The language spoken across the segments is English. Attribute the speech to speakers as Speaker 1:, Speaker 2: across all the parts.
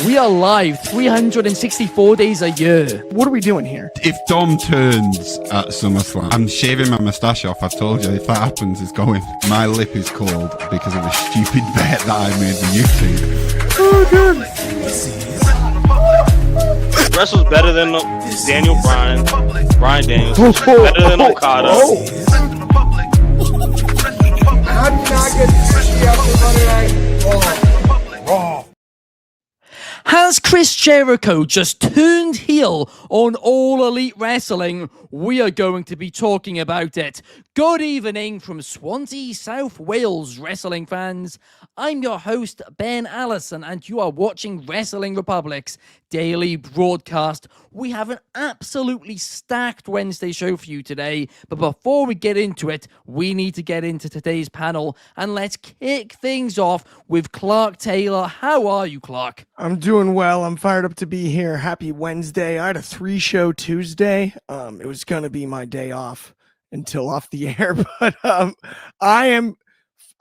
Speaker 1: We are live 364 days a year.
Speaker 2: What are we doing here?
Speaker 3: If Dom turns at SummerSlam, I'm shaving my moustache off. I've told you, if that happens, it's going. My lip is cold because of a stupid bet that I made with YouTube.
Speaker 4: Oh, Wrestle's better than Daniel Bryan Daniels. Better than Okada.
Speaker 2: How did not get sushi after Monday Night Raw?
Speaker 1: Has Chris Jericho just turned heel on All Elite Wrestling? We are going to be talking about it. Good evening from Swansea, South Wales, wrestling fans. I'm your host, Ben Allison, and you are watching Wrestling Republic's daily broadcast. We have an absolutely stacked Wednesday show for you today, but before we get into it, we need to get into today's panel, and let's kick things off with Clark Taylor. How are you, Clark?
Speaker 2: I'm doing well. I'm fired up to be here. Happy Wednesday. I had a 3-show Tuesday. It was going to be my day off until off the air, but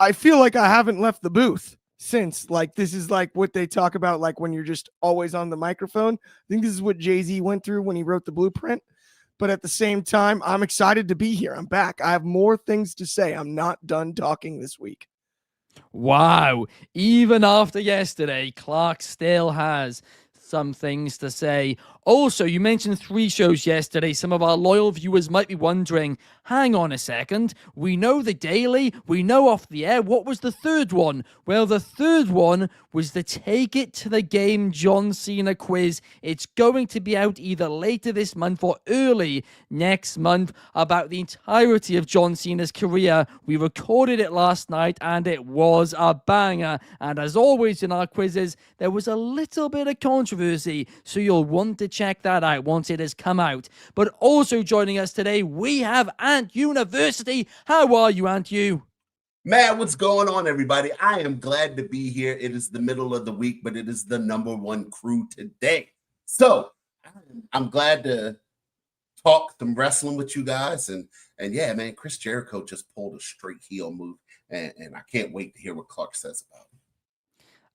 Speaker 2: I feel like I haven't left the booth since. Like, this is like what they talk about, like when you're just always on the microphone. I think this is what Jay-Z went through when he wrote the Blueprint. But at the same time, I'm excited to be here. I'm back. I have more things to say. I'm not done talking this week.
Speaker 1: Wow. Even after yesterday, Clark still has some things to say. Also, you mentioned 3 shows yesterday. Some of our loyal viewers might be wondering, hang on a second, we know the daily, we know off the air, what was the third one? Well, the third one was the Take It to the Game John Cena quiz. It's going to be out either later this month or early next month about the entirety of John Cena's career. We recorded it last night and it was a banger. And as always in our quizzes, there was a little bit of controversy, so you'll want to check that out once it has come out. But also joining us today, we have Ant University. How are you, Ant U?
Speaker 5: Man, what's going on, everybody? I am glad to be here. It is the middle of the week, but it is the number one crew today. So I'm glad to talk some wrestling with you guys. And yeah, man, Chris Jericho just pulled a straight heel move. And I can't wait to hear what Clark says about it.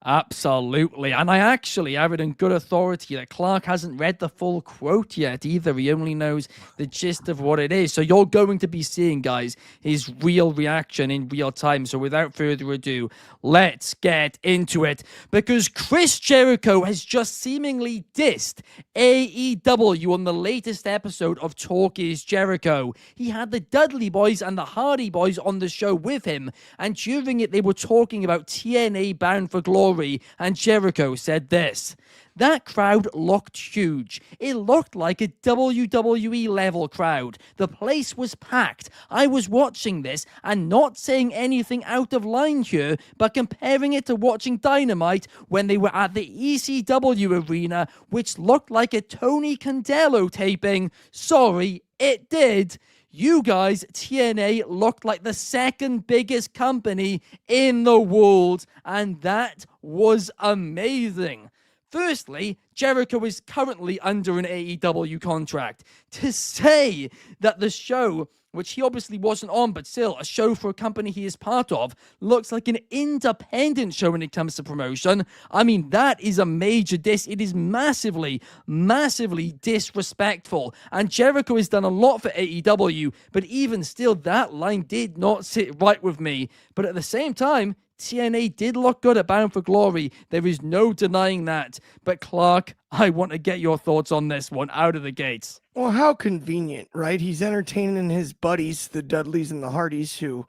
Speaker 1: Absolutely. And I actually have it in good authority that Clark hasn't read the full quote yet either. He only knows the gist of what it is. So you're going to be seeing, guys, his real reaction in real time. So without further ado, let's get into it. Because Chris Jericho has just seemingly dissed AEW on the latest episode of Talk is Jericho. He had the Dudley Boys and the Hardy Boys on the show with him. And during it, they were talking about TNA Bound for Glory. And Jericho said this: "That crowd looked huge. It looked like a WWE level crowd. The place was packed. I was watching this and not saying anything out of line here, but comparing it to watching Dynamite when they were at the ECW arena, which looked like a Tony Condello taping. Sorry, it did. You guys, TNA, looked like the second biggest company in the world, and that was amazing." Firstly, Jericho is currently under an AEW contract. To say that the show, which he obviously wasn't on, but still a show for a company he is part of, looks like an independent show when it comes to promotion, I mean, that is a major diss. It is massively, massively disrespectful. And Jericho has done a lot for AEW, but even still, that line did not sit right with me. But at the same time, TNA did look good at Bound for Glory. There is no denying that. But Clark, I want to get your thoughts on this one out of the gates.
Speaker 2: Well, how convenient, right? He's entertaining his buddies, the Dudleys and the Hardys, who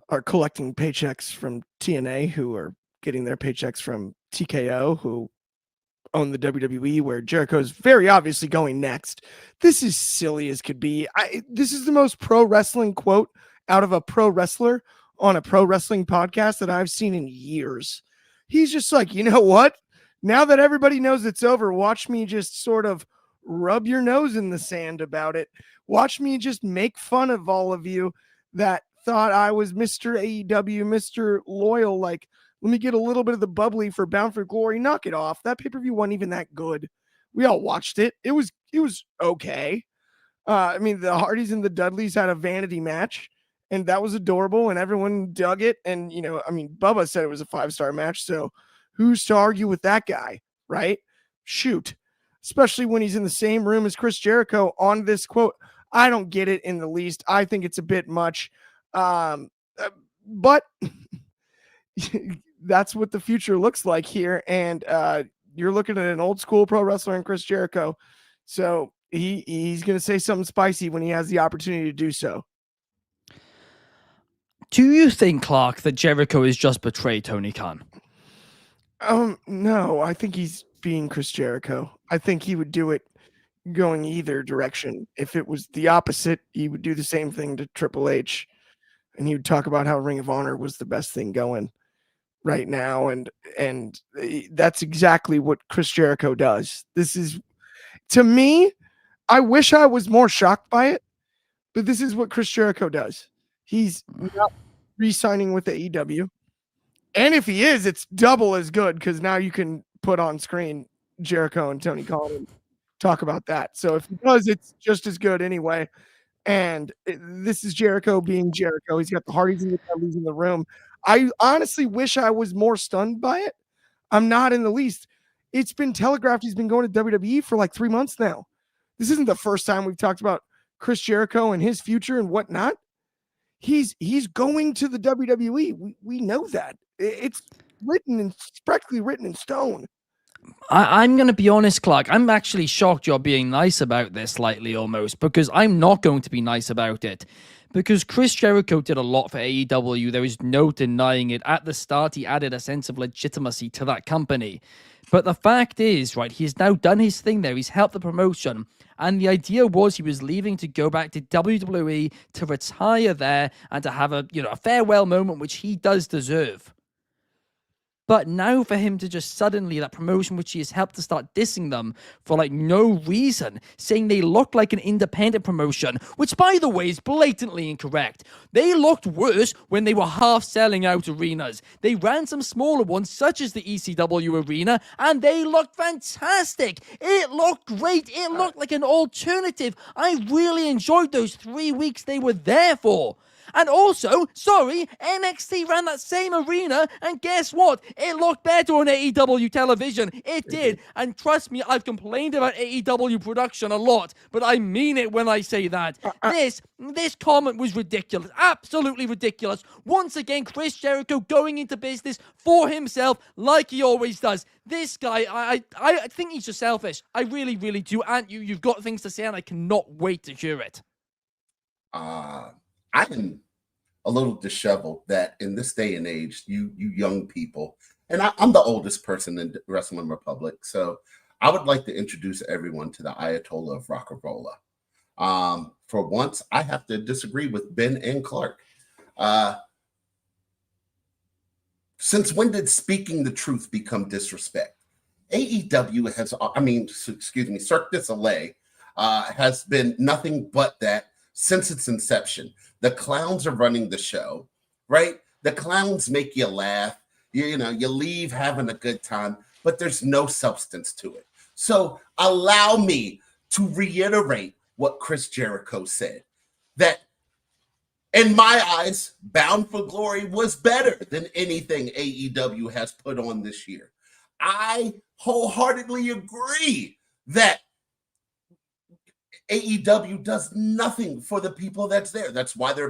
Speaker 2: are collecting paychecks from TNA, who are getting their paychecks from TKO, who own the WWE, where Jericho's very obviously going next. This is silly as could be. This is the most pro wrestling quote out of a pro wrestler on a pro wrestling podcast that I've seen in years. He's just like, you know what? Now that everybody knows it's over, watch me just sort of rub your nose in the sand about it. Watch me just make fun of all of you that thought I was Mr. AEW, Mr. Loyal. Like, let me get a little bit of the bubbly for Bound for Glory. Knock it off. That pay-per-view wasn't even that good. We all watched it. It was okay. I mean, the Hardys and the Dudleys had a vanity match, and that was adorable, and everyone dug it. And, you know, I mean, Bubba said it was a 5-star match, so who's to argue with that guy? right? Shoot. Especially when he's in the same room as Chris Jericho on this quote. I don't get it in the least. I think it's a bit much. But that's what the future looks like here. And you're looking at an old school pro wrestler in Chris Jericho. So he's going to say something spicy when he has the opportunity to do so.
Speaker 1: Do you think, Clark, that Jericho has just betrayed Tony Khan?
Speaker 2: No, I think he's being Chris Jericho. I think he would do it going either direction. If it was the opposite, he would do the same thing to Triple H, and he would talk about how Ring of Honor was the best thing going right now, and that's exactly what Chris Jericho does. This is, to me, I wish I was more shocked by it, but this is what Chris Jericho does. He's not re-signing with the AEW. And if he is, it's double as good because now you can put on screen Jericho and Tony Khan and talk about that. So if he does, it's just as good anyway. And this is Jericho being Jericho. He's got the Hardys and the Dudleys in the room. I honestly wish I was more stunned by it. I'm not in the least. It's been telegraphed he's been going to WWE for like 3 months now. This isn't the first time we've talked about Chris Jericho and his future and whatnot. He's going to the WWE. We know that. It's written and practically written in stone.
Speaker 1: I'm going to be honest, Clark. I'm actually shocked you're being nice about this slightly almost, because I'm not going to be nice about it. Because Chris Jericho did a lot for AEW. There is no denying it. At the start, he added a sense of legitimacy to that company. But the fact is, right, he's now done his thing there. He's helped the promotion. And the idea was he was leaving to go back to WWE to retire there and to have a farewell moment, which he does deserve. But now for him to just suddenly, that promotion which he has helped to start dissing them for like no reason, saying they look like an independent promotion, which by the way is blatantly incorrect. They looked worse when they were half selling out arenas. They ran some smaller ones such as the ECW arena and they looked fantastic. It looked great. It looked like an alternative. I really enjoyed those 3 weeks they were there for. And also, NXT ran that same arena, and guess what? It looked better on AEW television. It did. And trust me, I've complained about AEW production a lot, but I mean it when I say that. This comment was ridiculous. Absolutely ridiculous. Once again, Chris Jericho going into business for himself like he always does. This guy, I think he's just selfish. I really, really do. And you've got things to say, and I cannot wait to hear it.
Speaker 5: I am a little disheveled that in this day and age, you young people, and I'm the oldest person in Wrestling Republic, so I would like to introduce everyone to the Ayatollah of Rock'n'Rolla. For once, I have to disagree with Ben and Clark. Since when did speaking the truth become disrespect? AEW Cirque du Soleil has been nothing but that since its inception. The clowns are running the show, right? The clowns make you laugh. You leave having a good time, but there's no substance to it. So allow me to reiterate what Chris Jericho said, that in my eyes, Bound for Glory was better than anything AEW has put on this year. I wholeheartedly agree that AEW does nothing for the people that's there. That's why they're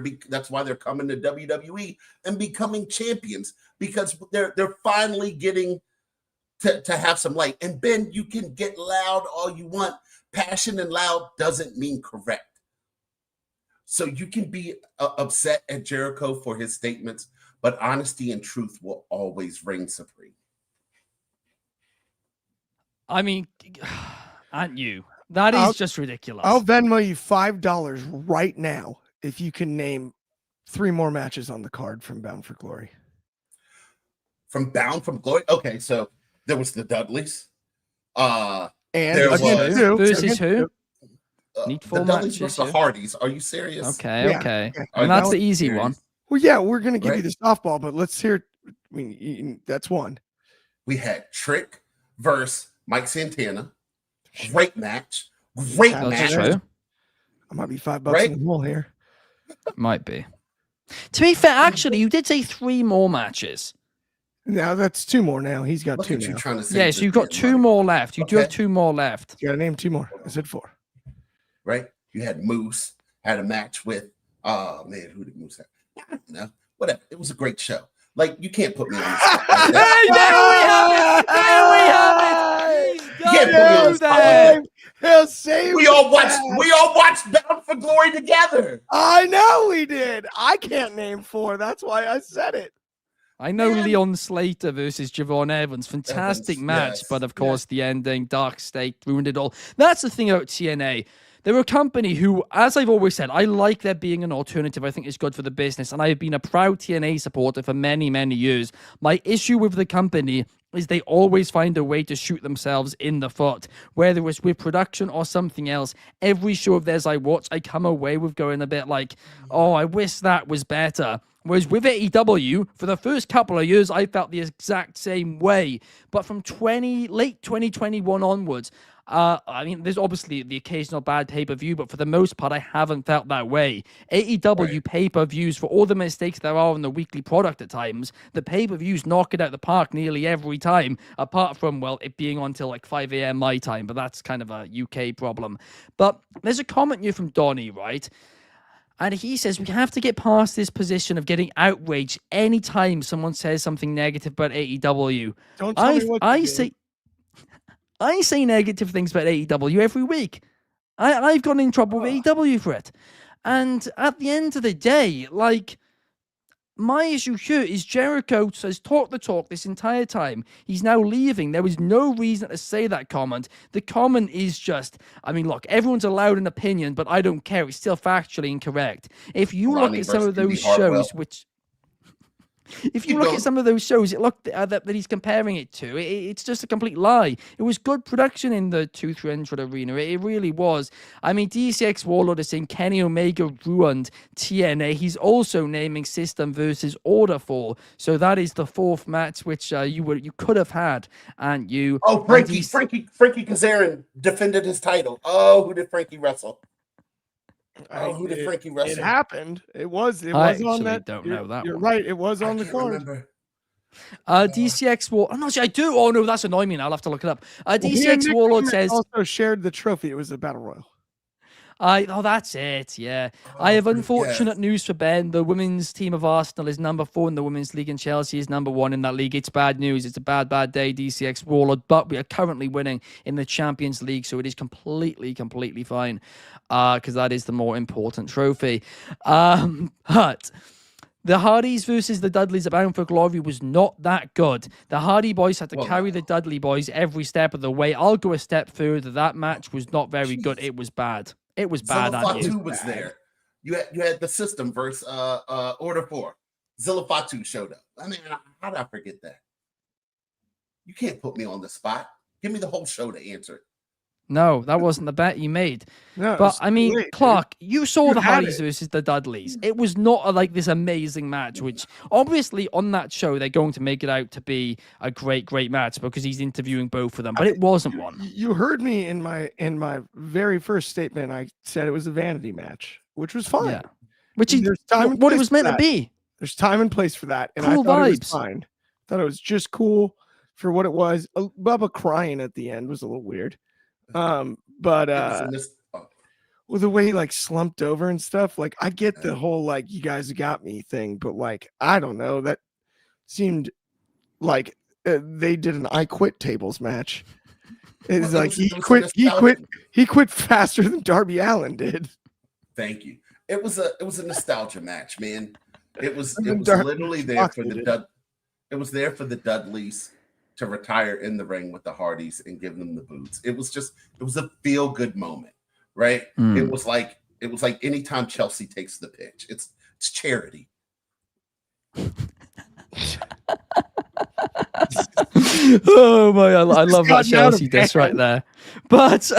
Speaker 5: coming to WWE and becoming champions, because they're finally getting to have some light. And Ben, you can get loud all you want. Passion and loud doesn't mean correct. So you can be upset at Jericho for his statements, but honesty and truth will always reign supreme.
Speaker 1: I mean, aren't you? That is just ridiculous.
Speaker 2: I'll Venmo you $5 right now if you can name 3 more matches on the card from Bound for Glory.
Speaker 5: From Bound for Glory? Okay, so there was the Dudleys.
Speaker 2: And
Speaker 5: there was
Speaker 1: versus who?
Speaker 5: The Dudleys versus the Hardys. Are you serious?
Speaker 1: Okay. And that's the easy one.
Speaker 2: Well, yeah, we're going to give you the softball, but let's hear. I mean, that's one.
Speaker 5: We had Trick versus Mike Santana. Great match. Great match.
Speaker 1: True.
Speaker 2: I might be $5 in the hole here.
Speaker 1: Might be. To be fair, actually, you did say 3 more matches.
Speaker 2: Now that's 2 more now. He's got
Speaker 5: Look
Speaker 2: 2
Speaker 5: at you
Speaker 2: now.
Speaker 5: trying to say
Speaker 1: Yeah, so you've got 2 more left. You do have 2 more left.
Speaker 2: You got to name 2 more. I said 4.
Speaker 5: Right? You had Moose, had a match with, oh man, who did Moose have? I don't know. Whatever. It was a great show. Like, you can't put me on the spot like that.
Speaker 1: There we have it.
Speaker 5: You can't put me on the spot like that.
Speaker 2: He'll save
Speaker 5: We all watched Bound for Glory together.
Speaker 2: I know we did. I can't name 4. That's why I said it.
Speaker 1: I know Leon Slater versus Javon Evans. Fantastic match,
Speaker 5: yes,
Speaker 1: but of course the ending, Dark State, ruined it all. That's the thing about TNA. They're a company who, as I've always said, I like there being an alternative. I think it's good for the business, and I've been a proud TNA supporter for many, many years. My issue with the company is they always find a way to shoot themselves in the foot, whether it's with production or something else. Every show of theirs I watch, I come away with going a bit like, oh, I wish that was better. Whereas with AEW, for the first couple of years, I felt the exact same way. But from late 2021 onwards, I mean, there's obviously the occasional bad pay-per-view, but for the most part, I haven't felt that way. AEW pay-per-views, for all the mistakes there are in the weekly product at times, the pay-per-views knock it out the park nearly every time, apart from, well, it being on till like 5 a.m. my time, but that's kind of a UK problem. But there's a comment here from Donnie, right? And he says, we have to get past this position of getting outraged anytime someone says something negative about AEW.
Speaker 2: Don't tell me what to do.
Speaker 1: I say negative things about AEW every week. I've gotten in trouble with AEW for it. And at the end of the day, like, my issue here is Jericho says talk the talk this entire time. He's now leaving. There was no reason to say that comment. The comment is just, I mean, look, everyone's allowed an opinion, but I don't care. It's still factually incorrect. If you look at some of those shows, which... If you look at some of those shows, it looked that he's comparing it to. It's just a complete lie. It was good production in the 2-300 arena. It really was. I mean, DCX Warlord is saying Kenny Omega ruined TNA. He's also naming System versus Order 4. So that is the 4th match which you could have had, and you.
Speaker 5: Oh, Frankie Kazarian defended his title. Oh, who did Frankie wrestle? Oh, who did Frankie wrestle?
Speaker 2: It happened. It was on that.
Speaker 1: Don't know that.
Speaker 2: You're
Speaker 1: one.
Speaker 2: right. It was on the card.
Speaker 1: DCX War. I'm not sure. I do. Oh no, that's annoying me. I'll have to look it up. DCX Warlord says
Speaker 2: also shared the trophy. It was a battle royal.
Speaker 1: That's it. Yeah. I have unfortunate news for Ben. The women's team of Arsenal is number 4 in the women's league, and Chelsea is number 1 in that league. It's bad news. It's a bad day, DCX Warlord. But we are currently winning in the Champions League, so it is completely fine. Because that is the more important trophy. But the Hardys versus the Dudleys at Bound for Glory was not that good. The Hardy Boys had to carry the Dudley Boys every step of the way. I'll go a step further. That match was not very good. It was bad. It was bad.
Speaker 5: Zilla Fatu was there. You had the System versus Order 4. Zilla Fatu showed up. I mean, how did I forget that? You can't put me on the spot. Give me the whole show to answer it.
Speaker 1: No, that wasn't the bet you made.
Speaker 2: No,
Speaker 1: but I mean, Clark, you saw the Hardys
Speaker 2: it.
Speaker 1: versus the Dudleys. It was not like this amazing match, which obviously on that show they're going to make it out to be a great match because he's interviewing both of them. But it wasn't one.
Speaker 2: You heard me in my very first statement. I said it was a vanity match, which was fine.
Speaker 1: Yeah. Which is
Speaker 2: what
Speaker 1: it was meant to be.
Speaker 2: There's time and place for that, and
Speaker 1: cool
Speaker 2: I thought
Speaker 1: vibes.
Speaker 2: It was fine. I thought it was just cool for what it was. Bubba crying at the end was a little weird. Well, the way he like slumped over and stuff, like I get the whole like you guys got me thing, but like I don't know, that seemed like they did an I Quit tables match. It's like he quit faster than Darby Allin did.
Speaker 5: Thank you. It was a nostalgia match, man. It was literally there for the it was there for the Dudleys to retire in the ring with the Hardys and give them the boots. It was a feel good moment, right? It was like anytime Chelsea takes the pitch, it's charity.
Speaker 1: Oh my! I love that Chelsea diss right there. But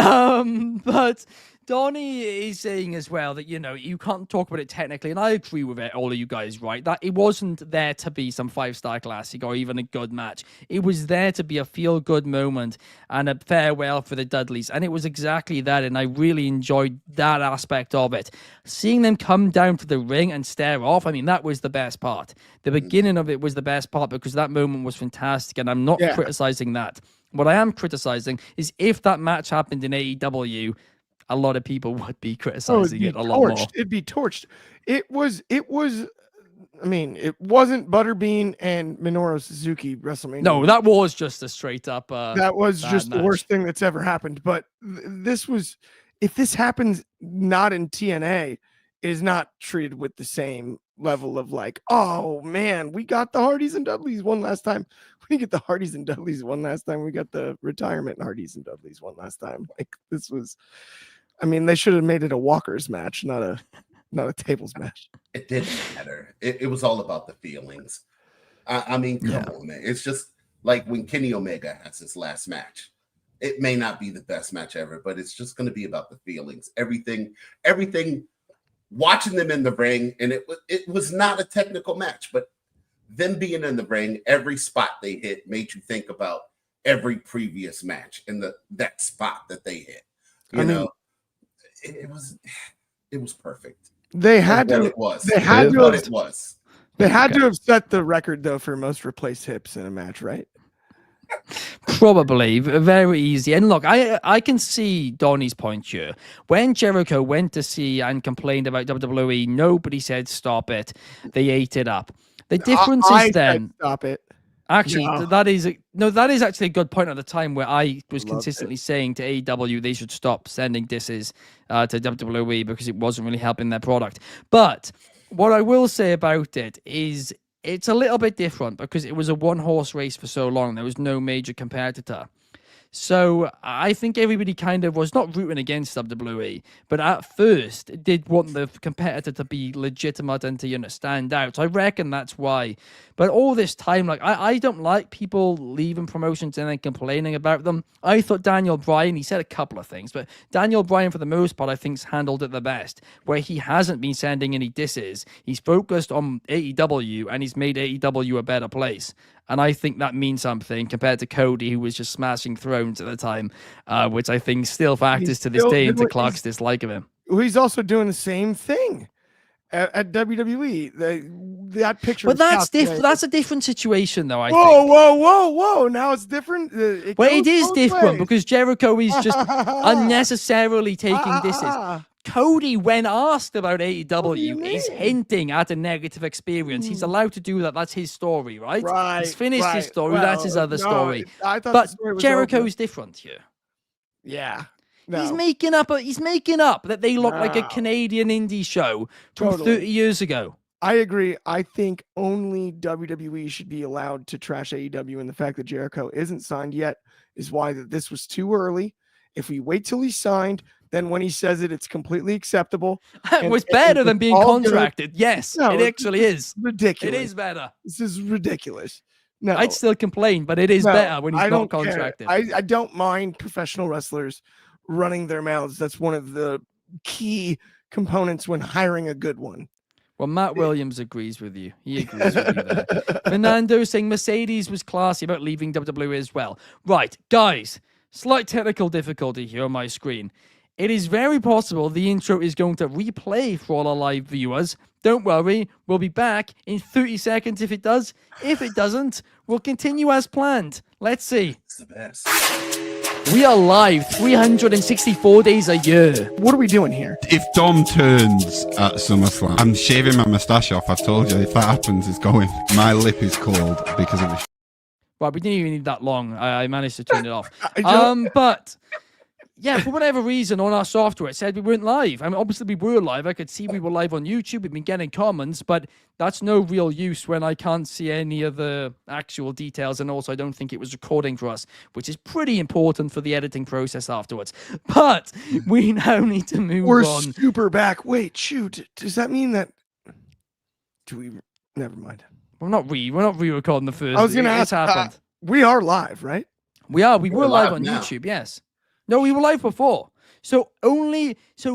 Speaker 1: Donnie is saying as well that, you know, you can't talk about it technically, and I agree with it, all of you guys, right? That it wasn't there to be some 5-star classic or even a good match. It was there to be a feel-good moment and a farewell for the Dudleys, and it was exactly that, and I really enjoyed that aspect of it. Seeing them come down to the ring and stare off, I mean, that was the best part. The beginning of it was the best part because that moment was fantastic, and I'm not criticizing that. What I am criticizing is if that match happened in AEW, a lot of people would be criticizing it a lot more.
Speaker 2: It'd be torched. It was, I mean, it wasn't Butterbean and Minoru Suzuki WrestleMania.
Speaker 1: No, that was just a straight up.
Speaker 2: That was just the worst thing that's ever happened. But this was, if this happens not in TNA, it is not treated with the same level of like, oh man, we got the Hardys and Dudleys one last time. We get the Hardys and Dudleys one last time. We got the retirement Hardys and Dudleys one last time. Like this was. I mean, they should have made it a walkers match, not a tables match.
Speaker 5: It didn't matter. It was all about the feelings. I mean, come on, man. It's just like when Kenny Omega has his last match. It may not be the best match ever, but it's just going to be about the feelings. Everything. Watching them in the ring, and it was not a technical match, but them being in the ring, every spot they hit made you think about every previous match and that spot that they hit. You know. It was perfect.
Speaker 2: They had to.
Speaker 5: It was.
Speaker 2: They had to.
Speaker 5: It was.
Speaker 2: They had to have set the record though for most replaced hips in a match, right?
Speaker 1: Probably very easy. And look, I can see Donnie's point here. When Jericho went to see and complained about WWE, nobody said stop it. They ate it up. The difference is then
Speaker 2: stop it.
Speaker 1: Actually, that is actually a good point at the time where I was consistently saying to AEW they should stop sending disses to WWE because it wasn't really helping their product. But what I will say about it is it's a little bit different because it was a one-horse race for so long. There was no major competitor. So I think everybody kind of was not rooting against WWE, but at first did want the competitor to be legitimate and to, you know, stand out. So I reckon that's why. But all this time, like, I don't like people leaving promotions and then complaining about them. I thought Daniel Bryan, he said a couple of things, but Daniel Bryan, for the most part, I think's handled it the best, where he hasn't been sending any disses. He's focused on AEW, and he's made AEW a better place. And I think that means something compared to Cody, who was just smashing thrones at the time, which I think still factors to this day into Clark's dislike of him.
Speaker 2: He's also doing the same thing at WWE. That picture.
Speaker 1: But that's different. That's a different situation, though. I think.
Speaker 2: Whoa! Now it's different.
Speaker 1: It is different because Jericho is just unnecessarily taking disses. Cody, when asked about AEW, is hinting at a negative experience. He's allowed to do that. That's his story, right? He's finished his story. Well, that's his other story. But Jericho's different here.
Speaker 2: Yeah.
Speaker 1: No. He's making up that they look like a Canadian indie show from 30 years ago.
Speaker 2: I agree. I think only WWE should be allowed to trash AEW, and the fact that Jericho isn't signed yet is why this was too early. If we wait till he's signed, then when he says it, it's completely acceptable.
Speaker 1: It was better than being contracted. Yes, it actually is.
Speaker 2: Ridiculous.
Speaker 1: It is better.
Speaker 2: This is ridiculous. No,
Speaker 1: I'd still complain, but it is better when he's not contracted.
Speaker 2: I don't mind professional wrestlers running their mouths. That's one of the key components when hiring a good one.
Speaker 1: Well, Matt Williams agrees with you. He agrees with you there. Fernando saying Mercedes was classy about leaving WWE as well. Right, guys, slight technical difficulty here on my screen. It is very possible the intro is going to replay for all our live viewers. Don't worry, we'll be back in 30 seconds if it does. If it doesn't, we'll continue as planned. Let's see.
Speaker 5: It's the best.
Speaker 1: We are live 364 days a year.
Speaker 2: What are we doing here?
Speaker 3: If Dom turns at SummerSlam, I'm shaving my moustache off. I've told you, if that happens, it's going. My lip is cold because of the
Speaker 1: Right, we didn't even need that long. I managed to turn it off. But yeah, for whatever reason on our software, it said we weren't live. I mean, obviously we were live. I could see we were live on YouTube. We've been getting comments, but that's no real use when I can't see any of the actual details. And also, I don't think it was recording for us, which is pretty important for the editing process afterwards. But we now need to move on.
Speaker 2: We're super back. Wait, shoot. Does that mean that... Never mind.
Speaker 1: We're not re-recording the first.
Speaker 2: I was going to ask.
Speaker 1: Happened.
Speaker 2: We are live, right?
Speaker 1: We are. We were live on
Speaker 5: now.
Speaker 1: YouTube. Yes. No, we were live before. So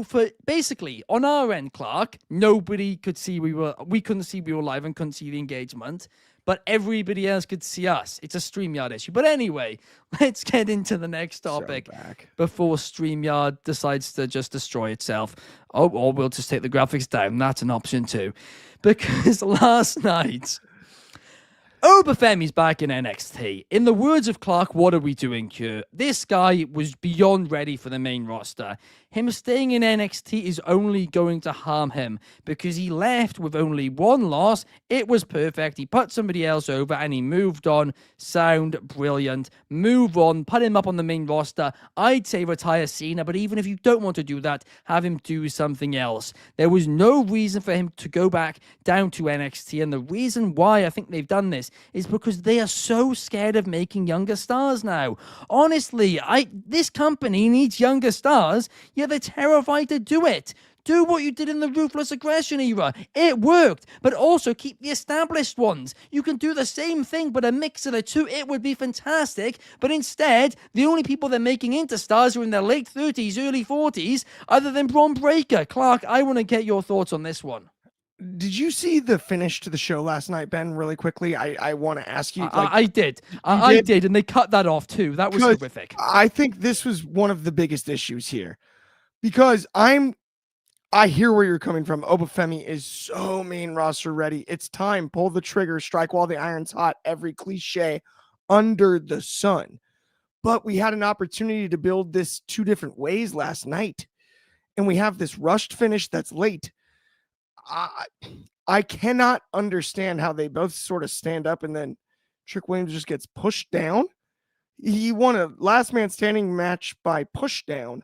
Speaker 1: for basically on our end, Clark, nobody could see we couldn't see we were live and couldn't see the engagement, but everybody else could see us. It's a StreamYard issue. But anyway, let's get into the next topic before StreamYard decides to just destroy itself. Oh, or we'll just take the graphics down. That's an option too. Because last night, Obafemi's back in NXT. In the words of Clark, what are we doing here? This guy was beyond ready for the main roster. Him staying in NXT is only going to harm him because he left with only one loss. It was perfect. He put somebody else over and he moved on. Sound brilliant. Move on. Put him up on the main roster. I'd say retire Cena, but even if you don't want to do that, have him do something else. There was no reason for him to go back down to NXT, and the reason why I think they've done this is because they are so scared of making younger stars now. Honestly, this company needs younger stars, yet they're terrified to do it. Do what you did in the Ruthless Aggression era. It worked, but also keep the established ones. You can do the same thing, but a mix of the two. It would be fantastic, but instead, the only people they're making into stars are in their late 30s, early 40s, other than Braun Breaker. Clark, I want to get your thoughts on this one.
Speaker 2: Did you see the finish to the show last night, Ben? Really quickly, I want to ask you.
Speaker 1: I did. I did, and they cut that off too. That was horrific.
Speaker 2: I think this was one of the biggest issues here, because I hear where you're coming from. Obafemi is so main roster ready. It's time. Pull the trigger. Strike while the iron's hot. Every cliche under the sun. But we had an opportunity to build this two different ways last night, and we have this rushed finish that's late. I cannot understand how they both sort of stand up and then Trick Williams just gets pushed down. He won a last man standing match by push down.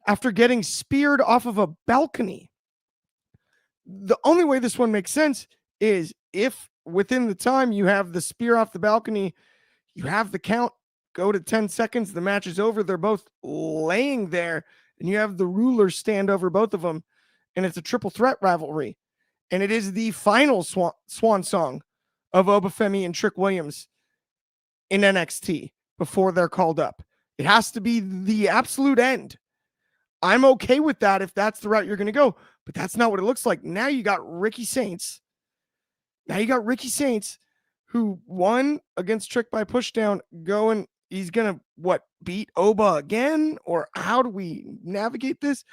Speaker 2: After getting speared off of a balcony. The only way this one makes sense is if within the time you have the spear off the balcony, you have the count go to 10 seconds, the match is over. They're both laying there and you have the ruler stand over both of them. And it's a triple threat rivalry. And it is the final swan song of Obafemi and Trick Williams in NXT before they're called up. It has to be the absolute end. I'm okay with that if that's the route you're going to go. But that's not what it looks like. Now you got Ricky Saints. Who won against Trick by pushdown, going, he's going to, beat Oba again? Or how do we navigate this?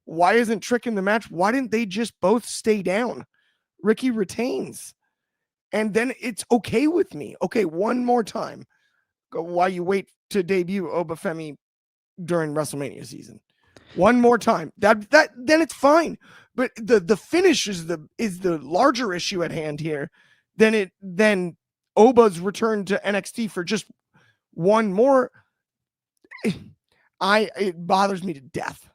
Speaker 2: Why isn't Trick in the match? Why didn't they just both stay down? Ricky retains. And then it's okay with me. Okay, one more time. While you wait to debut Obafemi during WrestleMania season. One more time. That then it's fine. But the finish is the larger issue at hand here than Oba's return to NXT for just one more. It bothers me to death.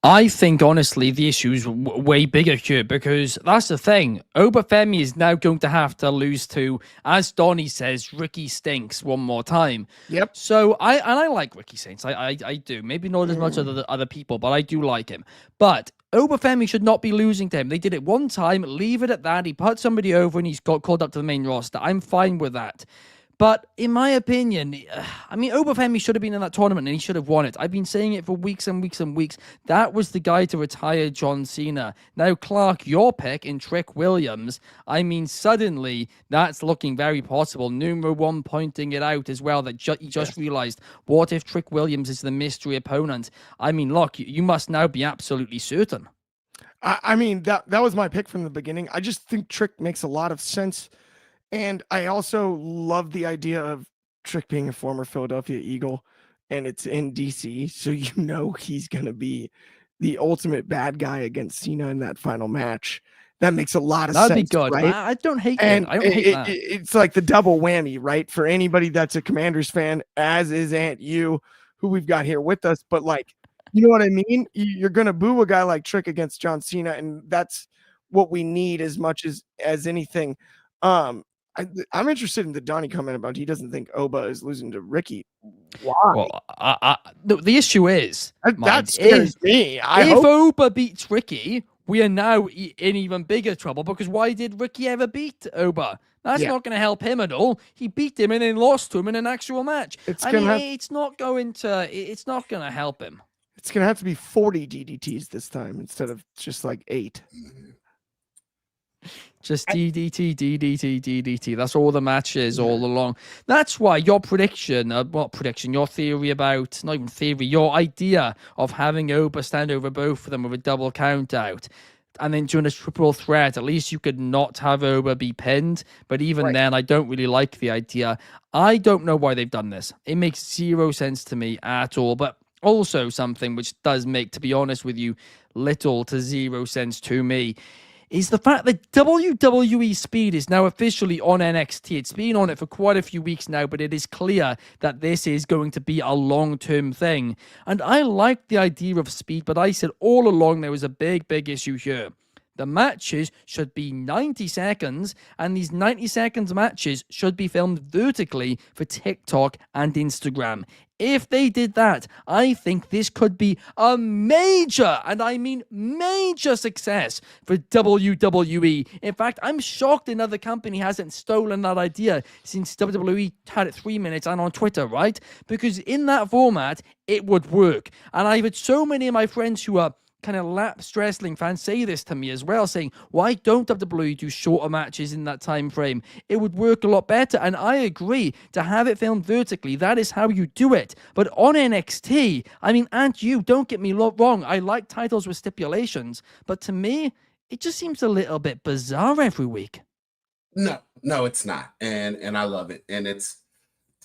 Speaker 1: I think, honestly, the issue is way bigger here because that's the thing. Obafemi is now going to have to lose to, as Donnie says, Ricky Stinks one more time.
Speaker 2: Yep.
Speaker 1: So I like Ricky Saints. I do. Maybe not as much as other people, but I do like him. But Obafemi should not be losing to him. They did it one time, leave it at that. He put somebody over and he's got called up to the main roster. I'm fine with that. But in my opinion, Obafemi should have been in that tournament and he should have won it. I've been saying it for weeks and weeks and weeks. That was the guy to retire John Cena. Now, Clark, your pick in Trick Williams, suddenly that's looking very possible. Numero one pointing it out as well that he just realized, what if Trick Williams is the mystery opponent? Look, you must now be absolutely certain.
Speaker 2: That was my pick from the beginning. I just think Trick makes a lot of sense. And I also love the idea of Trick being a former Philadelphia Eagle, and it's in DC, so he's going to be the ultimate bad guy against Cena in that final match. That makes a lot of sense.
Speaker 1: That'd be good.
Speaker 2: Right?
Speaker 1: I don't hate that. I don't hate that.
Speaker 2: It's like the double whammy, right? For anybody that's a Commanders fan, as is Aunt You, who we've got here with us. But you know what I mean? You're going to boo a guy like Trick against John Cena, and that's what we need as much as anything. I'm interested in the Donnie comment about he doesn't think Oba is losing to Ricky. Why?
Speaker 1: Well, the issue is
Speaker 2: that scares me.
Speaker 1: If Oba beats Ricky, we are now in even bigger trouble because why did Ricky ever beat Oba? That's not going to help him at all. He beat him and then lost to him in an actual match. It's not going to help him.
Speaker 2: It's going to have to be 40 DDTs this time instead of just like 8.
Speaker 1: Just DDT, DDT, DDT. That's all the match is all along. That's why your prediction, your theory about, not even theory, your idea of having Oba stand over both of them with a double count out and then doing a triple threat, at least you could not have Oba be pinned. But even then, I don't really like the idea. I don't know why they've done this. It makes zero sense to me at all. But also something which does make, to be honest with you, little to zero sense to me is the fact that WWE Speed is now officially on NXT. It's been on it for quite a few weeks now, but it is clear that this is going to be a long-term thing. And I like the idea of Speed, but I said all along there was a big issue here. The matches should be 90 seconds, and these 90 seconds matches should be filmed vertically for TikTok and Instagram. If they did that, I think this could be a major, and I mean major success for WWE. In fact, I'm shocked another company hasn't stolen that idea since WWE had it 3 minutes and on Twitter, right? Because in that format, it would work. And I've had so many of my friends who are kind of lapsed wrestling fans say this to me as well, saying, why don't WWE do shorter matches in that time frame? It would work a lot better. And I agree, to have it filmed vertically, that is how you do it. But on NXT, I mean, and you, don't get me wrong, I like titles with stipulations, but to me, it just seems a little bit bizarre every week.
Speaker 5: No, it's not. And I love it. And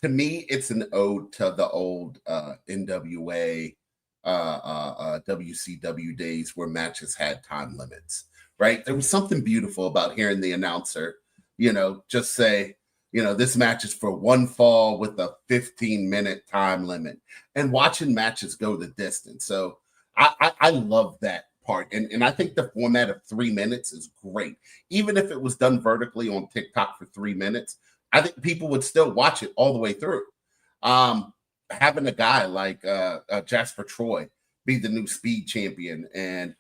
Speaker 5: to me, it's an ode to the old NWA WCW days where matches had time limits, right? There was something beautiful about hearing the announcer, just say, this match is for one fall with a 15-minute time limit, and watching matches go the distance. So I love that part. And I think the format of 3 minutes is great. Even if it was done vertically on TikTok for 3 minutes, I think people would still watch it all the way through. Having a guy like Jasper Troy be the new Speed champion and,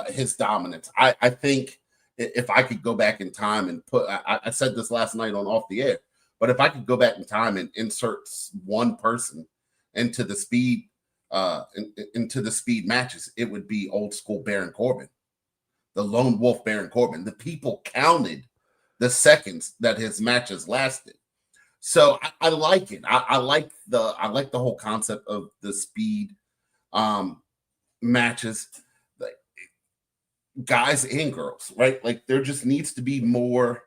Speaker 5: his dominance. I think if I could go back in time and I said this last night on Off the Air, but if I could go back in time and insert one person into the Speed matches, it would be old school Baron Corbin, the lone wolf Baron Corbin. The people counted the seconds that his matches lasted. So I like it. I like the whole concept of the Speed matches, like, guys and girls, right? Like, there just needs to be more.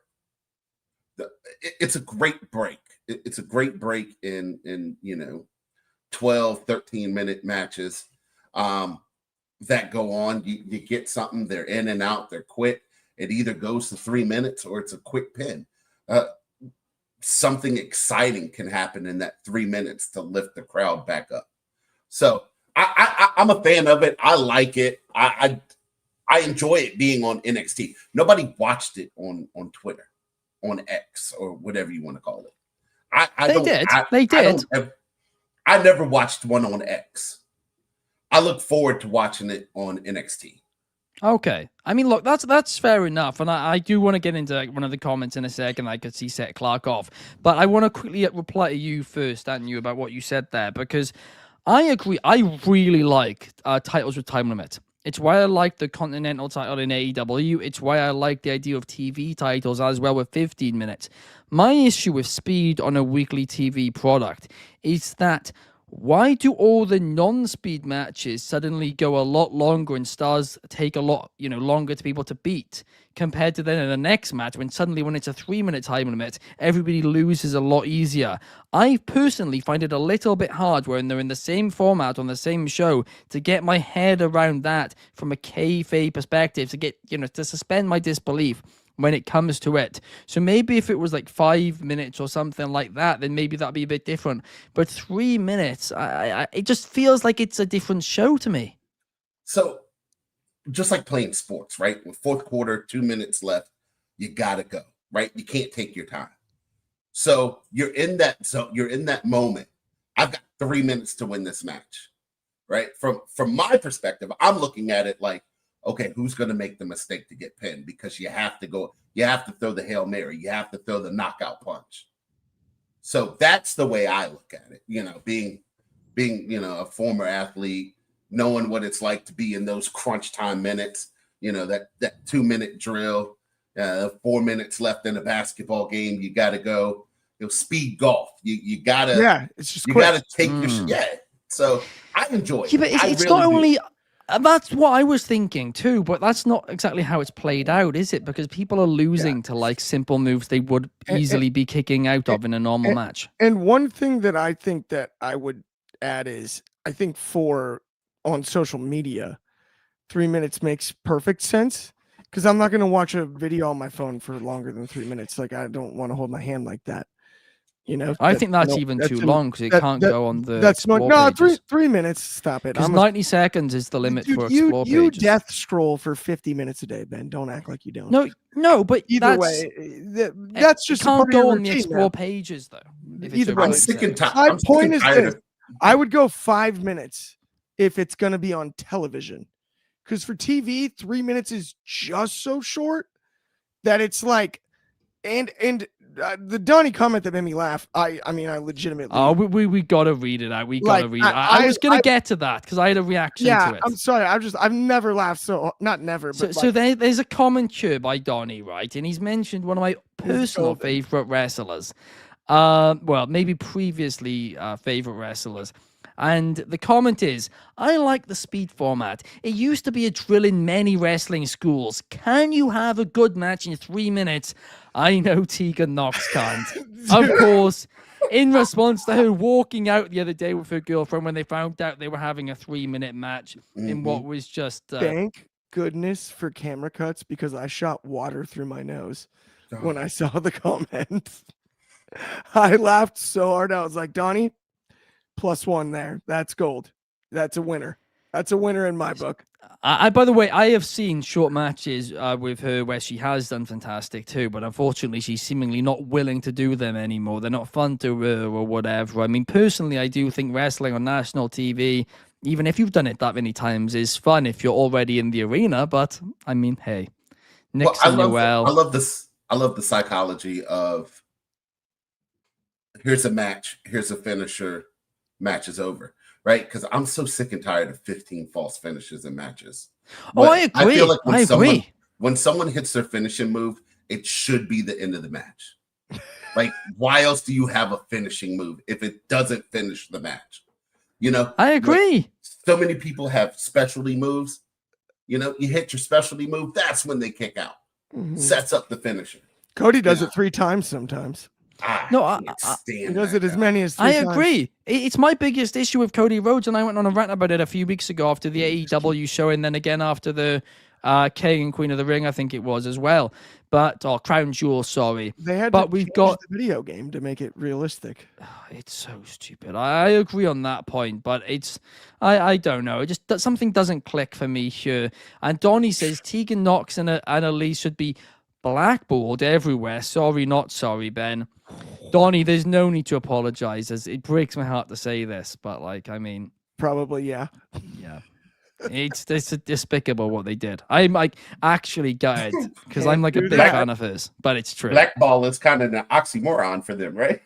Speaker 5: It's a great break. It's a great break in 12, 13-minute matches that go on. You get something, they're in and out, they're quick. It either goes to 3 minutes or it's a quick pin. Something exciting can happen in that 3 minutes to lift the crowd back up. So I'm a fan of it. I like it. I enjoy it being on NXT. Nobody watched it on Twitter, on X, or whatever you want to call it. They did. I never watched one on X. I look forward to watching it on NXT.
Speaker 1: Okay. I mean, look, that's fair enough. And I do want to get into one of the comments in a second. I could see Seth Clark off. But I want to quickly reply to you first, and you, about what you said there, because I agree. I really like titles with time limit. It's why I like the Continental title in AEW. It's why I like the idea of TV titles as well with 15 minutes. My issue with Speed on a weekly TV product is that why do all the non-Speed matches suddenly go a lot longer and stars take a lot, longer to be able to beat compared to then in the next match when it's a 3 minute time limit, everybody loses a lot easier. I personally find it a little bit hard when they're in the same format on the same show to get my head around that from a kayfabe perspective, to get, to suspend my disbelief when it comes to it. So maybe if it was like 5 minutes or something like that, then maybe that'd be a bit different. But 3 minutes, it just feels like it's a different show to me.
Speaker 5: So just like playing sports, right? With fourth quarter, 2 minutes left, you gotta go, right? You can't take your time. So you're in that zone, you're in that moment. I've got 3 minutes to win this match, right? From my perspective, I'm looking at it like, okay, who's going to make the mistake to get pinned? Because you have to throw the Hail Mary, you have to throw the knockout punch. So that's the way I look at it. Being a former athlete, knowing what it's like to be in those crunch time minutes, that 2-minute drill, 4 minutes left in a basketball game, you got to go. Speed golf. You gotta.
Speaker 2: It's just
Speaker 5: you
Speaker 2: quick.
Speaker 5: gotta take your So I enjoy it.
Speaker 1: Yeah, but it's
Speaker 5: really
Speaker 1: not only.
Speaker 5: do.
Speaker 1: That's what I was thinking too, but that's not exactly how it's played out, is it? Because people are losing to like simple moves they would easily be kicking out of in a normal match.
Speaker 2: And one thing that I think that I would add is, I think on social media, 3 minutes makes perfect sense, because I'm not going to watch a video on my phone for longer than 3 minutes. Like, I don't want to hold my hand like that.
Speaker 1: I think that's even too long, because it can't go on the explore pages.
Speaker 2: 3 minutes. Stop it.
Speaker 1: Because 90 seconds is the limit for explore pages.
Speaker 2: You death scroll for 50 minutes a day, Ben. Don't act like you don't.
Speaker 1: No, but
Speaker 2: either way, that's just
Speaker 1: it can't go on the explore pages though.
Speaker 2: Either way,
Speaker 5: I'm sick and tired.
Speaker 2: My point is this: I would go 5 minutes if it's going to be on television, because for TV, 3 minutes is just so short that it's like, and the Donnie comment that made me laugh. I mean, I legitimately.
Speaker 1: Oh, we gotta read it out. We gotta read it out. I was gonna get to that because I had a reaction to it.
Speaker 2: I'm sorry. I've never laughed so, not never. But
Speaker 1: so there's a comment here by Donnie, right? And he's mentioned one of my personal favorite wrestlers. Well, maybe previously favorite wrestlers. And the comment is, I like the speed format. It used to be a drill in many wrestling schools. Can you have a good match in 3 minutes? I know Tegan Knox can't. Of course, in response to her walking out the other day with her girlfriend when they found out they were having a 3-minute match in what was just...
Speaker 2: Thank goodness for camera cuts, because I shot water through my nose when I saw the comment. I laughed so hard. I was like, Donnie, +1 there. That's gold. That's a winner. That's a winner in my book.
Speaker 1: By the way, I have seen short matches with her where she has done fantastic too, but unfortunately she's seemingly not willing to do them anymore. They're not fun to her or whatever. I mean, personally, I do think wrestling on national TV, even if you've done it that many times, is fun if you're already in the arena. But I mean, hey, Nixon,
Speaker 5: I love this. I love the psychology of, here's a match, here's a finisher, match is over, right? Because I'm so sick and tired of 15 false finishes in matches.
Speaker 1: I agree.
Speaker 5: I feel like when someone hits their finishing move, it should be the end of the match. Like, why else do you have a finishing move if it doesn't finish the match?
Speaker 1: I agree.
Speaker 5: Like, so many people have specialty moves. You hit your specialty move, that's when they kick out. Sets up the finisher.
Speaker 2: Cody does it 3 times sometimes.
Speaker 5: He
Speaker 2: does it as many as 3
Speaker 1: I
Speaker 2: times.
Speaker 1: agree. It's my biggest issue with Cody Rhodes, and I went on a rant about it a few weeks ago after the AEW show, and then again after the King and Queen of the Ring, I think it was as well. Crown Jewel, sorry.
Speaker 2: We've got the video game to make it realistic.
Speaker 1: It's so stupid. I agree on that point, but I don't know. It just something doesn't click for me here. And Donnie says Tegan Knox and Elise should be blackballed everywhere. Sorry, not sorry, Ben. Donnie, there's no need to apologize. As it breaks my heart to say this, but
Speaker 2: probably, yeah.
Speaker 1: It's despicable what they did. I'm actually gutted because I'm a big fan of his, but it's true.
Speaker 5: Blackball is kind of an oxymoron for them, right?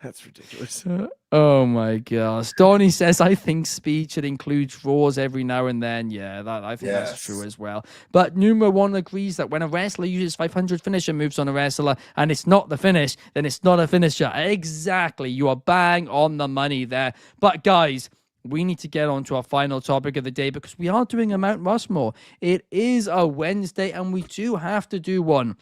Speaker 2: That's ridiculous.
Speaker 1: Oh my gosh. Donnie says, I think speed should include draws every now and then. Yeah, I think that's true as well. But Numero One agrees that when a wrestler uses 500 finisher moves on a wrestler and it's not the finish, then it's not a finisher. Exactly. You are bang on the money there. But guys, we need to get on to our final topic of the day because we are doing a Mount Rushmore. It is a Wednesday and we do have to do one.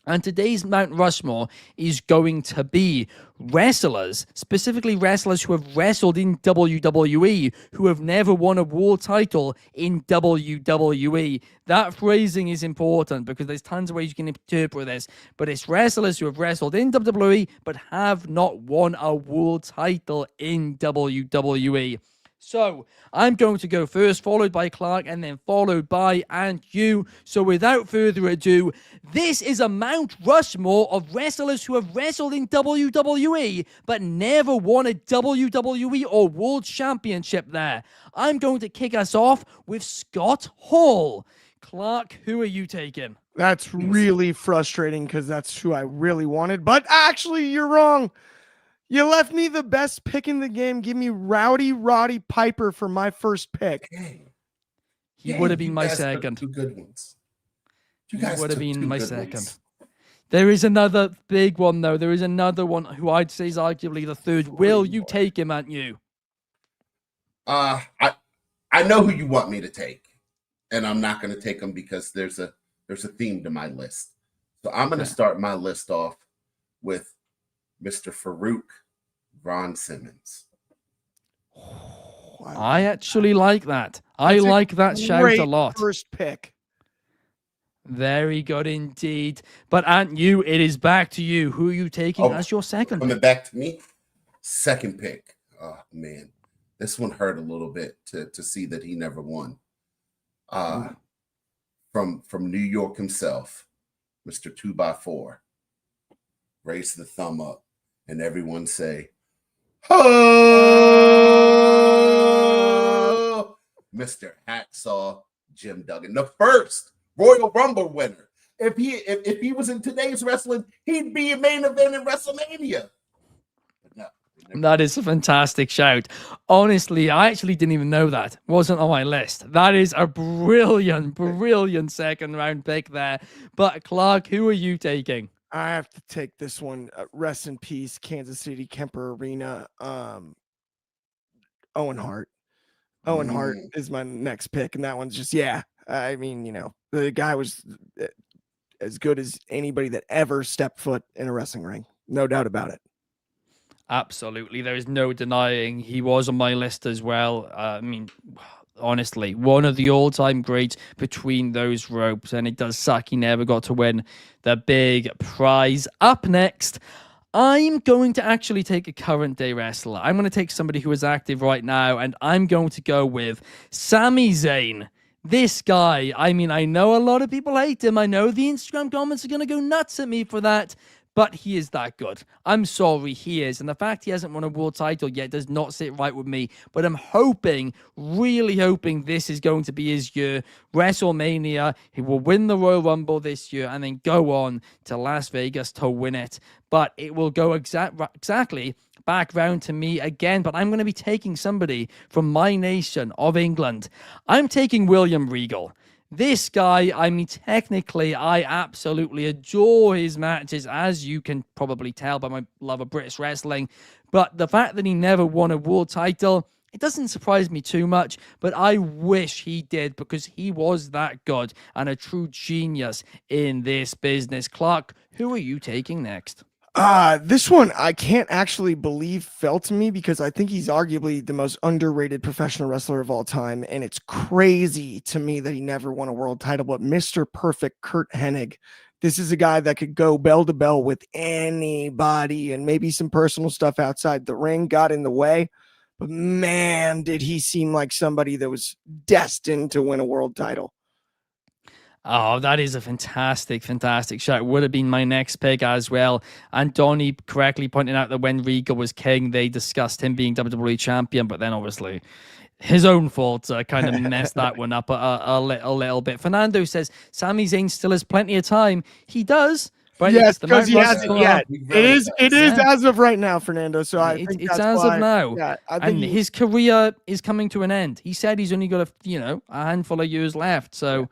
Speaker 1: And today's Mount Rushmore is going to be wrestlers, specifically wrestlers who have wrestled in WWE, who have never won a world title in WWE. That phrasing is important because there's tons of ways you can interpret this, but it's wrestlers who have wrestled in WWE but have not won a world title in WWE. So I'm going to go first, followed by Clark, and then followed by and you. So without further ado, this is a Mount Rushmore of wrestlers who have wrestled in WWE, but never won a WWE or World Championship there. I'm going to kick us off with Scott Hall. Clark, who are you taking?
Speaker 2: That's really frustrating because that's who I really wanted. But actually, you're wrong. You left me the best pick in the game. Give me Rowdy Roddy Piper for my first pick.
Speaker 1: He would have been my
Speaker 5: guys took
Speaker 1: second.
Speaker 5: Two good ones. You
Speaker 1: He
Speaker 5: guys
Speaker 1: would have
Speaker 5: took
Speaker 1: been
Speaker 5: two
Speaker 1: my
Speaker 5: good
Speaker 1: second.
Speaker 5: ones.
Speaker 1: There is another big one, though. There is another one who I'd say is arguably the third. Will you take him, aren't you?
Speaker 5: I know who you want me to take, and I'm not going to take him because there's a theme to my list. So I'm going to start my list off with Mr. Farouk Ron Simmons.
Speaker 1: I actually like that. I like that shout a lot.
Speaker 2: First pick.
Speaker 1: Very good indeed. But Aunt you, it is back to you. Who are you taking as your second?
Speaker 5: Coming back to me, second pick. Oh man, this one hurt a little bit to see that he never won. From New York himself, Mr. 2x4. Raise the thumb up, and everyone say, "Oh!" Mr. Hacksaw Jim Duggan, the first Royal Rumble winner. If he was in today's wrestling, he'd be a main event in WrestleMania. But no,
Speaker 1: that is a fantastic shout. Honestly, I actually didn't even know that. Wasn't on my list. That is a brilliant second round pick there. But Clark, who are you taking?
Speaker 2: I have to take this one. Rest in peace, Kansas City Kemper Arena. Owen Hart. Owen Hart is my next pick, and that one's just I mean, the guy was as good as anybody that ever stepped foot in a wrestling ring. No doubt about it.
Speaker 1: Absolutely. There is no denying he was on my list as well. I mean, honestly, one of the all-time greats between those ropes, and it does suck he never got to win the big prize. Up next, I'm going to actually take a current day wrestler. I'm going to take somebody who is active right now, and I'm going to go with Sami Zayn. This guy, I mean, I know a lot of people hate him. I know the Instagram comments are going to go nuts at me for that, but he is that good. I'm sorry, he is. And the fact he hasn't won a world title yet does not sit right with me. But I'm hoping, really hoping this is going to be his year. WrestleMania, he will win the Royal Rumble this year and then go on to Las Vegas to win it. But it will go exactly back round to me again. But I'm going to be taking somebody from my nation of England. I'm taking William Regal. This guy, I mean, technically, I absolutely adore his matches, as you can probably tell by my love of British wrestling. But the fact that he never won a world title, it doesn't surprise me too much, but I wish he did because he was that good and a true genius in this business. Clark, who are you taking next?
Speaker 2: This one I can't actually believe fell to me because I think he's arguably the most underrated professional wrestler of all time. And it's crazy to me that he never won a world title, but Mr. Perfect Kurt Hennig. This is a guy that could go bell to bell with anybody, and maybe some personal stuff outside the ring got in the way. But man, did he seem like somebody that was destined to win a world title.
Speaker 1: Oh, that is a fantastic shot. Would have been my next pick as well. And Donnie correctly pointing out that when Regal was king, they discussed him being WWE champion, but then obviously his own fault kind of messed that one up a little bit. Fernando says Sami Zayn still has plenty of time. He does. But
Speaker 2: yes, because he hasn't yet. It is as of right now, Fernando. So I think
Speaker 1: it's as of now.
Speaker 2: Yeah,
Speaker 1: and his career is coming to an end. He said he's only got a handful of years left. So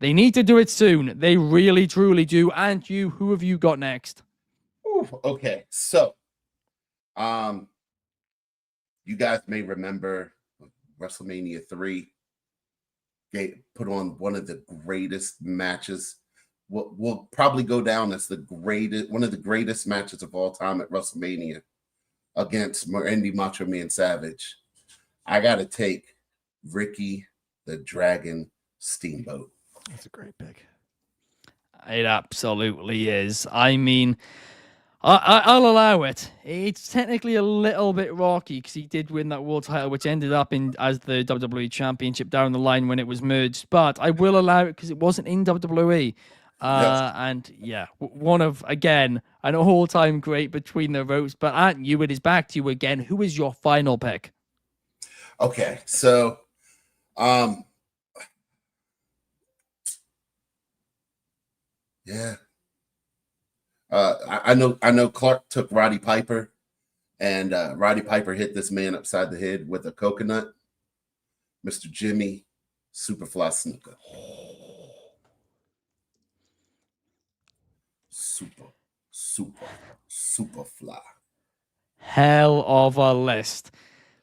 Speaker 1: they need to do it soon. They really, truly do. And you, who have you got next?
Speaker 5: Ooh, okay, so, you guys may remember WrestleMania 3. They put on one of the greatest matches. Will probably go down as one of the greatest matches of all time at WrestleMania against Randy Macho Man Savage. I got to take Ricky the Dragon Steamboat.
Speaker 2: That's a great pick.
Speaker 1: It absolutely is. I mean, I'll allow it. It's technically a little bit rocky because he did win that world title, which ended up in as the WWE Championship down the line when it was merged. But I will allow it because it wasn't in WWE. And yeah, one of, again, an all-time great between the ropes. But Ant, it is back to you again. Who is your final pick?
Speaker 5: Okay, so yeah. I know Clark took Roddy Piper, and Roddy Piper hit this man upside the head with a coconut. Mr. Jimmy Superfly Snuka. Super fly.
Speaker 1: Hell of a list.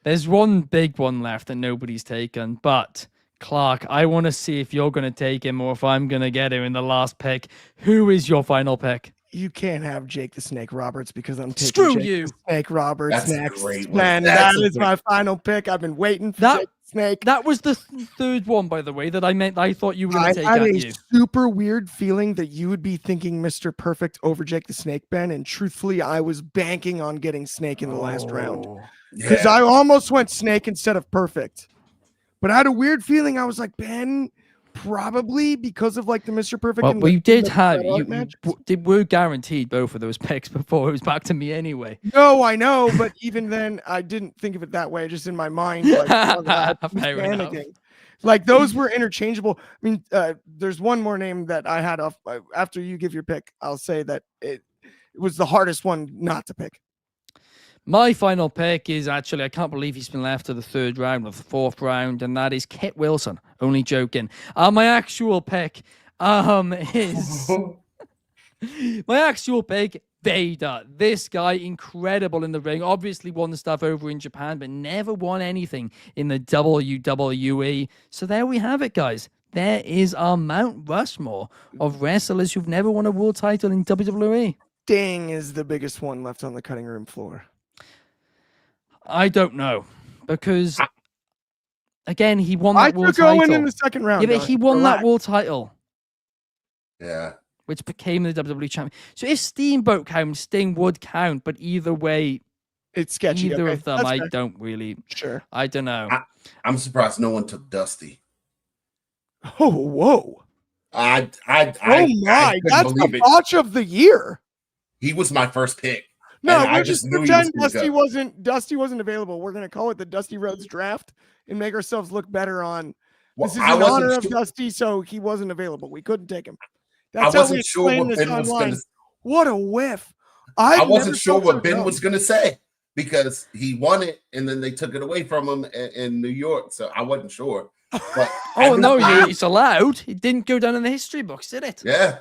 Speaker 1: There's one big one left that nobody's taken, but Clark, I want to see if you're going to take him or if I'm going to get him in the last pick. Who is your final pick?
Speaker 2: You can't have Jake the Snake Roberts because I'm taking
Speaker 1: Screw
Speaker 2: Jake
Speaker 1: you.
Speaker 2: the Snake Roberts
Speaker 5: That's a
Speaker 2: next.
Speaker 5: great one.
Speaker 2: Man,
Speaker 5: That's
Speaker 2: that
Speaker 5: a
Speaker 2: is my final pick. I've been waiting for Jake the Snake.
Speaker 1: That was the third one, by the way, that I thought you were going to take
Speaker 2: I had
Speaker 1: at
Speaker 2: a
Speaker 1: you.
Speaker 2: super weird feeling that you would be thinking Mr. Perfect over Jake the Snake, Ben, and truthfully, I was banking on getting Snake in the last round because I almost went Snake instead of Perfect. But I had a weird feeling. I was like, Ben, probably because of like the Mr. Perfect.
Speaker 1: Well,
Speaker 2: and
Speaker 1: we did
Speaker 2: the
Speaker 1: have
Speaker 2: match.
Speaker 1: we're guaranteed both of those picks before it was back to me anyway.
Speaker 2: No, I know, but even then, I didn't think of it that way. Just in my mind, like,
Speaker 1: Fair enough.
Speaker 2: like those were interchangeable. I mean, there's one more name that I had off after you give your pick. I'll say that it was the hardest one not to pick.
Speaker 1: My final pick is actually, I can't believe he's been left to the third round or the fourth round, and that is Kit Wilson. Only joking. My actual pick is my actual pick, Vader. This guy, incredible in the ring. Obviously won the stuff over in Japan, but never won anything in the WWE. So there we have it, guys. There is our Mount Rushmore of wrestlers who've never won a world title in WWE.
Speaker 2: Sting is the biggest one left on the cutting room floor.
Speaker 1: I don't know, because again, he won that world title.
Speaker 2: I took Owen in the second round.
Speaker 1: Yeah, but he won that world title.
Speaker 5: Yeah.
Speaker 1: Which became the WWE champion. So if Steamboat counts, Sting would count, but either way,
Speaker 2: it's sketchy.
Speaker 1: Either
Speaker 2: okay.
Speaker 1: of them,
Speaker 2: That's
Speaker 1: I
Speaker 2: fair.
Speaker 1: don't really.
Speaker 2: Sure.
Speaker 1: I don't know.
Speaker 5: I'm surprised no one took Dusty.
Speaker 2: Oh, whoa.
Speaker 5: I
Speaker 2: That's
Speaker 5: believe
Speaker 2: the
Speaker 5: it.
Speaker 2: botch of the year.
Speaker 5: He was my first pick.
Speaker 2: No,
Speaker 5: and I
Speaker 2: we'll just
Speaker 5: knew he
Speaker 2: pretend
Speaker 5: was gonna
Speaker 2: Dusty wasn't available. We're gonna call it the Dusty Rhodes draft and make ourselves look better on.
Speaker 5: Well,
Speaker 2: This is
Speaker 5: I
Speaker 2: in
Speaker 5: wasn't
Speaker 2: honor of
Speaker 5: sure-
Speaker 2: Dusty, so he wasn't available. We couldn't take him.
Speaker 5: I
Speaker 2: That's how we
Speaker 5: wasn't sure
Speaker 2: explain
Speaker 5: what
Speaker 2: this
Speaker 5: Ben was
Speaker 2: online.
Speaker 5: going to.
Speaker 2: What a whiff!
Speaker 5: I
Speaker 2: I've
Speaker 5: wasn't
Speaker 2: never
Speaker 5: sure
Speaker 2: felt
Speaker 5: what
Speaker 2: so
Speaker 5: Ben
Speaker 2: dumb.
Speaker 5: was going to say because he won it and then they took it away from him in New York. So I wasn't sure. But
Speaker 1: Oh no,
Speaker 5: everybody-
Speaker 1: it's allowed. It didn't go down in the history books, did it?
Speaker 5: Yeah.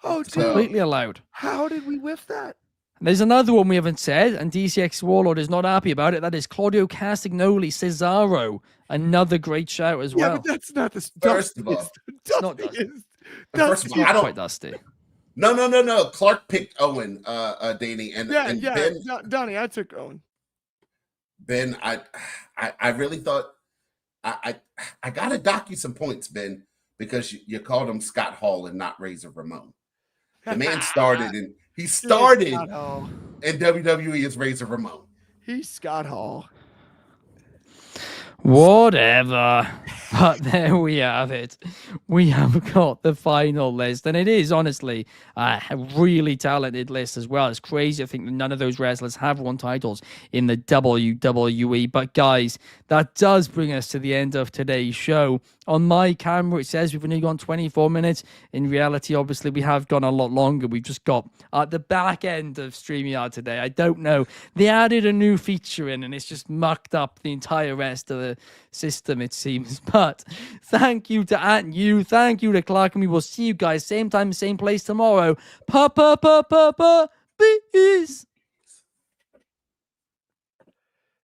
Speaker 2: Oh,
Speaker 1: It's
Speaker 2: dude,
Speaker 1: completely allowed.
Speaker 2: how did we whiff that?
Speaker 1: There's another one we haven't said, and DCX Warlord is not happy about it. That is Claudio Castagnoli, Cesaro. Another great shout as
Speaker 2: Yeah,
Speaker 1: well.
Speaker 2: but that's not the
Speaker 5: First
Speaker 2: Dusty
Speaker 5: of all,
Speaker 2: is-
Speaker 1: not
Speaker 2: Dusty
Speaker 1: Dusty.
Speaker 2: is-
Speaker 5: First of
Speaker 2: Dusty
Speaker 5: all, I
Speaker 1: Not
Speaker 5: don't.
Speaker 1: quite dusty.
Speaker 5: No. Clark picked Owen, Danny, and Ben.
Speaker 2: Donnie, I took Owen.
Speaker 5: Ben, I really thought I gotta dock you some points, Ben, because you called him Scott Hall and not Razor Ramon. The man started in
Speaker 2: Scott Hall.
Speaker 5: in WWE as Razor Ramon.
Speaker 2: He's Scott Hall.
Speaker 1: Whatever. But there we have it. We have got the final list. And it is honestly a really talented list as well. It's crazy. I think that none of those wrestlers have won titles in the WWE. But guys, that does bring us to the end of today's show. On my camera, it says we've only gone 24 minutes. In reality, obviously, we have gone a lot longer. We've just got at the back end of StreamYard today. I don't know. They added a new feature in, and it's just mucked up the entire rest of the system, it seems. But thank you to Ant, you. Thank you to Clark, and we will see you guys same time, same place tomorrow. Peace.